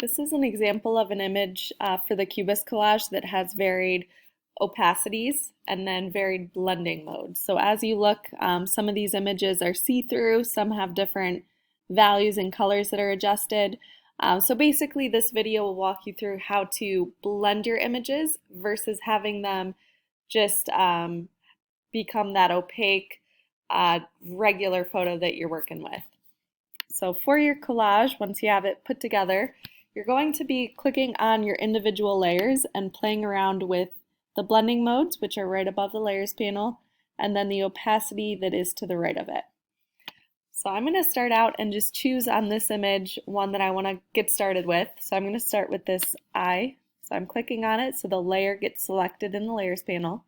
This is an example of an image for the Cubist collage that has varied opacities and then varied blending modes. So as you look, some of these images are see-through, some have different values and colors that are adjusted. So basically this video will walk you through how to blend your images versus having them just become that opaque regular photo that you're working with. So for your collage, once you have it put together, you're going to be clicking on your individual layers and playing around with the blending modes, which are right above the layers panel, and then the opacity that is to the right of it. So I'm going to start out and just choose on this image one that I want to get started with. So I'm going to start with this eye. So I'm clicking on it so the layer gets selected in the layers panel.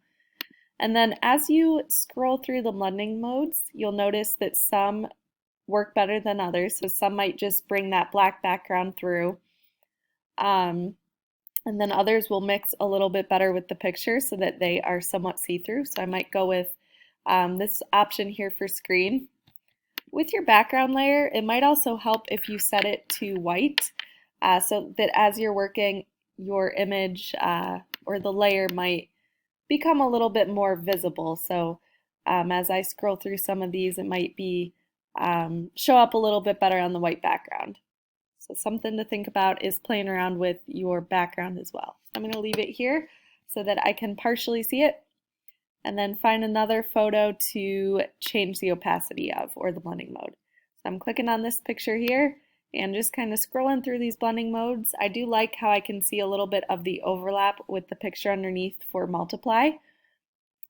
And then as you scroll through the blending modes, you'll notice that some work better than others. So some might just bring that black background through. And then others will mix a little bit better with the picture so that they are somewhat see-through. So I might go with this option here for screen. With your background layer, it might also help if you set it to white so that as you're working, your image or the layer might become a little bit more visible. So as I scroll through some of these, it might be show up a little bit better on the white background. So something to think about is playing around with your background as well. I'm going to leave it here so that I can partially see it and then find another photo to change the opacity of or the blending mode. So I'm clicking on this picture here and just kind of scrolling through these blending modes. I do like how I can see a little bit of the overlap with the picture underneath for multiply.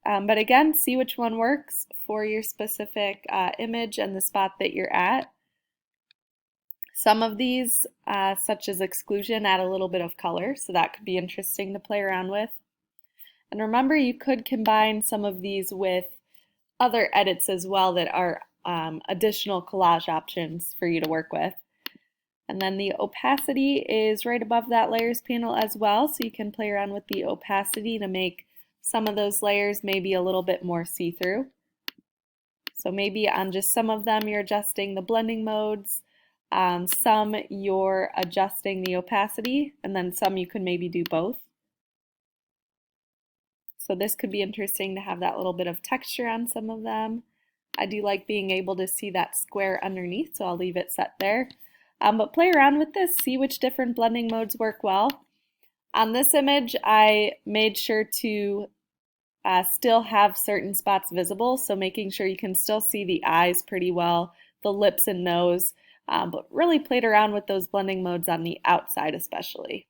But again, see which one works for your specific image and the spot that you're at. Some of these, such as exclusion, add a little bit of color, so that could be interesting to play around with. And remember, you could combine some of these with other edits as well that are additional collage options for you to work with. And then the opacity is right above that layers panel as well, so you can play around with the opacity to make some of those layers maybe a little bit more see-through. So maybe on just some of them you're adjusting the blending modes, some you're adjusting the opacity, and then some you could maybe do both. So this could be interesting to have that little bit of texture on some of them. I do like being able to see that square underneath, so I'll leave it set there. But play around with this, see which different blending modes work well. On this image, I made sure to still have certain spots visible, so making sure you can still see the eyes pretty well, the lips and nose, but really played around with those blending modes on the outside especially.